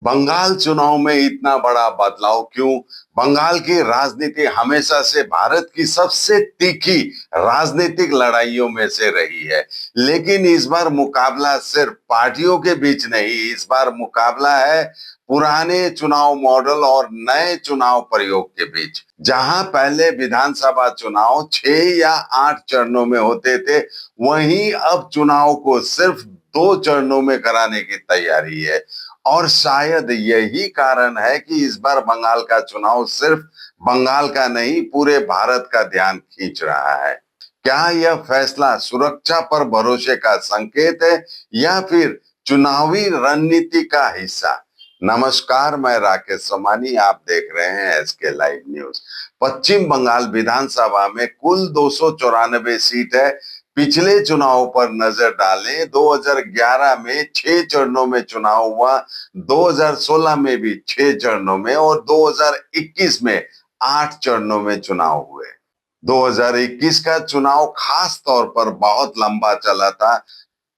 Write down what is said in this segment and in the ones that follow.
बंगाल चुनाव में इतना बड़ा बदलाव क्यों? बंगाल की राजनीति हमेशा से भारत की सबसे तीखी राजनीतिक लड़ाइयों में से रही है। लेकिन इस बार मुकाबला सिर्फ पार्टियों के बीच नहीं, इस बार मुकाबला है पुराने चुनाव मॉडल और नए चुनाव प्रयोग के बीच। जहां पहले विधानसभा चुनाव 6 या 8 चरणों में होते थे, वहीं अब चुनाव को सिर्फ 2 चरणों में कराने की तैयारी है। और शायद यही कारण है कि इस बार बंगाल का चुनाव सिर्फ बंगाल का नहीं, पूरे भारत का ध्यान खींच रहा है। क्या यह फैसला सुरक्षा पर भरोसे का संकेत है या फिर चुनावी रणनीति का हिस्सा? नमस्कार, मैं राकेश सोमानी, आप देख रहे हैं एसके लाइव न्यूज। पश्चिम बंगाल विधानसभा में कुल 294 सीट है। पिछले चुनाव पर नजर डालें, 2011 में 6 चरणों में चुनाव हुआ, 2016 में भी 6 चरणों में और 2021 में 8 चरणों में चुनाव हुए। 2021 का चुनाव खास तौर पर बहुत लंबा चला था।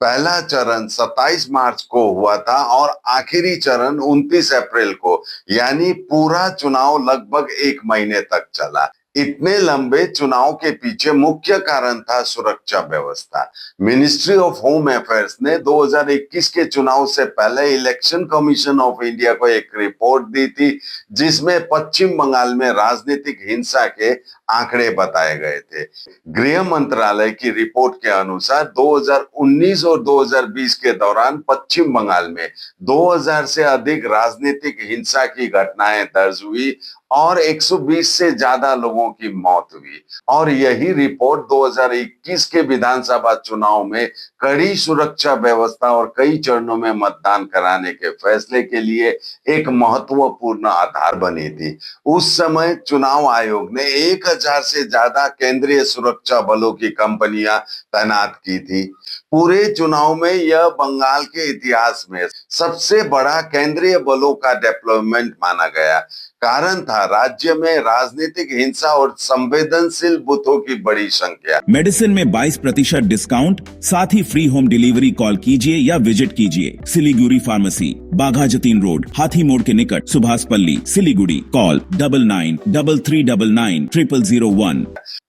पहला चरण 27 मार्च को हुआ था और आखिरी चरण 29 अप्रैल को, यानी पूरा चुनाव लगभग 1 महीने तक चला। इतने लंबे चुनाव के पीछे मुख्य कारण था सुरक्षा व्यवस्था। मिनिस्ट्री ऑफ होम अफेयर्स ने 2021 के चुनाव से पहले इलेक्शन कमीशन ऑफ इंडिया को एक रिपोर्ट दी थी, जिसमें पश्चिम बंगाल में राजनीतिक हिंसा के आंकड़े बताए गए थे। गृह मंत्रालय की रिपोर्ट के अनुसार 2019 और 2020 के दौरान पश्चिम बंगाल में 2000 से अधिक राजनीतिक हिंसा की घटनाएं दर्ज हुई और 120 से ज्यादा लोगों की मौत हुई। और यही रिपोर्ट 2021 के विधानसभा चुनाव में कड़ी सुरक्षा व्यवस्था और कई चरणों में मतदान कराने के फैसले के लिए एक महत्वपूर्ण आधार बनी थी। उस समय चुनाव आयोग ने 1000 से ज्यादा केंद्रीय सुरक्षा बलों की कंपनियां तैनात की थी। पूरे चुनाव में यह बंगाल के इतिहास में सबसे बड़ा केंद्रीय बलों का डेप्लॉयमेंट माना गया। कारण था राज्य में राजनीतिक हिंसा और संवेदनशील बूथों की बड़ी संख्या। मेडिसिन में 22% डिस्काउंट, साथ ही फ्री होम डिलीवरी। कॉल कीजिए या विजिट कीजिए सिलीगुड़ी फार्मेसी, बाघा जतीन रोड, हाथी मोड़ के निकट, सुभाष पल्ली, सिलीगुड़ी। कॉल 9933990001।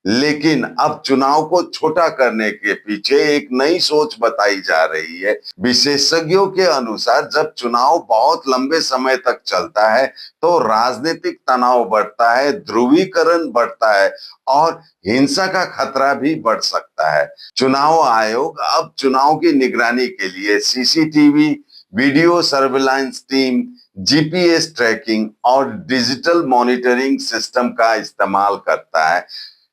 लेकिन अब चुनाव को छोटा करने के पीछे एक नई सोच बताई जा रही है। विशेषज्ञों के अनुसार जब चुनाव बहुत लंबे समय तक चलता है तो राजनीतिक तनाव बढ़ता है, ध्रुवीकरण बढ़ता है और हिंसा का खतरा भी बढ़ सकता है। चुनाव आयोग अब चुनाव की निगरानी के लिए CCTV, video surveillance team, GPS tracking और डिजिटल मॉनिटरिंग सिस्टम का इस्तेमाल करता है,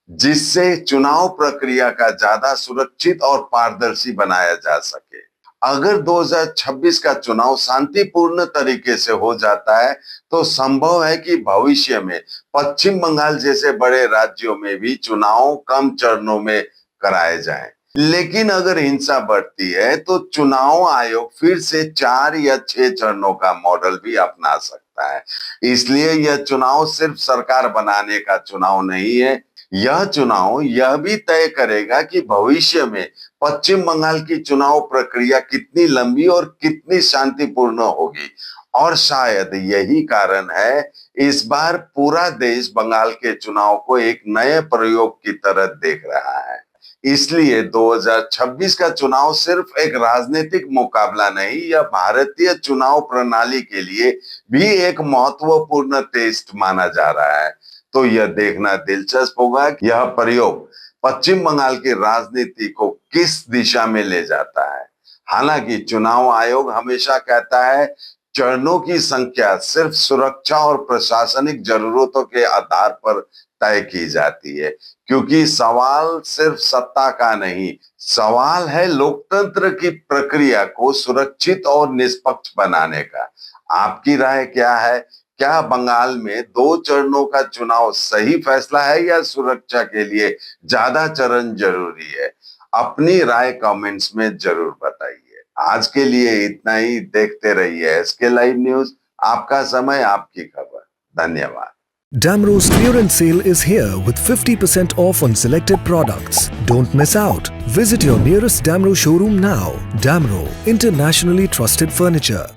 जिससे चुनाव प्रक्रिया का ज्यादा सुरक्षित और पारदर्शी बनाया जा सके। अगर 2026 का चुनाव शांतिपूर्ण तरीके से हो जाता है तो संभव है कि भविष्य में पश्चिम बंगाल जैसे बड़े राज्यों में भी चुनाव कम चरणों में कराए जाएं। लेकिन अगर हिंसा बढ़ती है तो चुनाव आयोग फिर से 4 या 6 चरणों का मॉडल भी अपना सकता है। इसलिए यह चुनाव सिर्फ सरकार बनाने का चुनाव नहीं है, यह चुनाव यह भी तय करेगा कि भविष्य में पश्चिम बंगाल की चुनाव प्रक्रिया कितनी लंबी और कितनी शांतिपूर्ण होगी। और शायद यही कारण है इस बार पूरा देश बंगाल के चुनाव को एक नए प्रयोग की तरह देख रहा है। इसलिए 2026 का चुनाव सिर्फ एक राजनीतिक मुकाबला नहीं, यह भारतीय चुनाव प्रणाली के लिए भी एक महत्वपूर्ण टेस्ट माना जा रहा है। तो यह देखना दिलचस्प होगा कि यह प्रयोग पश्चिम बंगाल की राजनीति को किस दिशा में ले जाता है। हालांकि चुनाव आयोग हमेशा कहता है चरणों की संख्या सिर्फ सुरक्षा और प्रशासनिक जरूरतों के आधार पर तय की जाती है, क्योंकि सवाल सिर्फ सत्ता का नहीं, सवाल है लोकतंत्र की प्रक्रिया को सुरक्षित और निष्पक्ष बनाने का। आपकी राय क्या है? क्या बंगाल में 2 चरणों का चुनाव सही फैसला है या सुरक्षा के लिए ज्यादा चरण जरूरी है? अपनी राय कमेंट्स में जरूर बताइए। आज के लिए इतना ही। देखते रहिए एसके लाइव न्यूज, आपका समय आपकी खबर। धन्यवाद। Damro's clearance sale is here with 50% off on selected products. Don't miss out. Visit your nearest Damro showroom now. Damro, internationally trusted furniture.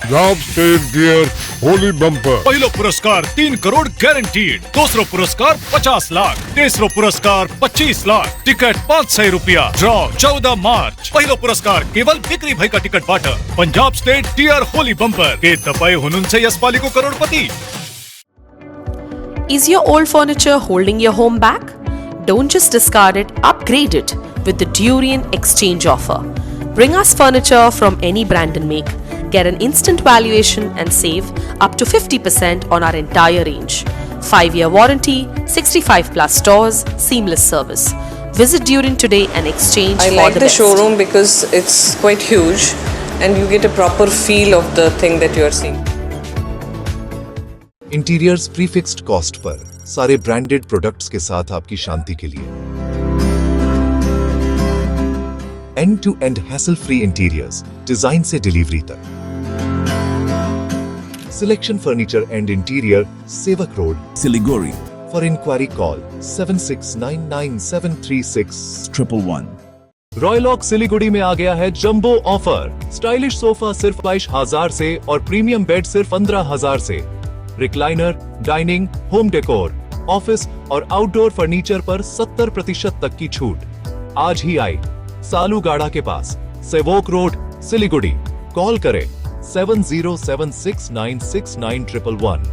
Punjab state dear Holi bumper. पहलो पुरस्कार 3 करोड़ गारंटीड, दूसरो पुरस्कार 50 लाख, तीसरो पुरस्कार 25 लाख, टिकट 500 रुपया। ड्रॉ 14 मार्च। पहलो पुरस्कार केवल बिक्री भाई का टिकट बाट। Punjab state TR Holi bumper के तपाई हुनुन से यसपाली को करोड़पति। Is your old furniture holding your home back? Don't just discard it, upgrade it with the Durian exchange offer. Bring us furniture from any brand and make. Get an instant valuation and save up to 50% on our entire range. 5-year warranty, 65 plus stores, seamless service. Visit Durian today and exchange I for like the the best. showroom because it's quite huge and you get a proper feel of the thing that you are seeing. Interiors prefixed cost per सारे branded products के साथ आपकी शांति के लिए end to end hassle free interiors, design से delivery तक। Selection furniture and interior, Sevoke road, Siliguri, for inquiry call 7699736111। 111. Royaloak Siliguri में आ गया है जंबो ऑफर। स्टाइलिश सोफा सिर्फ 22,000 से और प्रीमियम बेड सिर्फ 15,000 से। Recliner, dining, home decor, office और आउटडोर फर्नीचर पर 70% तक की छूट। आज ही आए सालूगाड़ा के पास, सेवोक रोड, सिलीगुड़ी। कॉल करें 7076969111।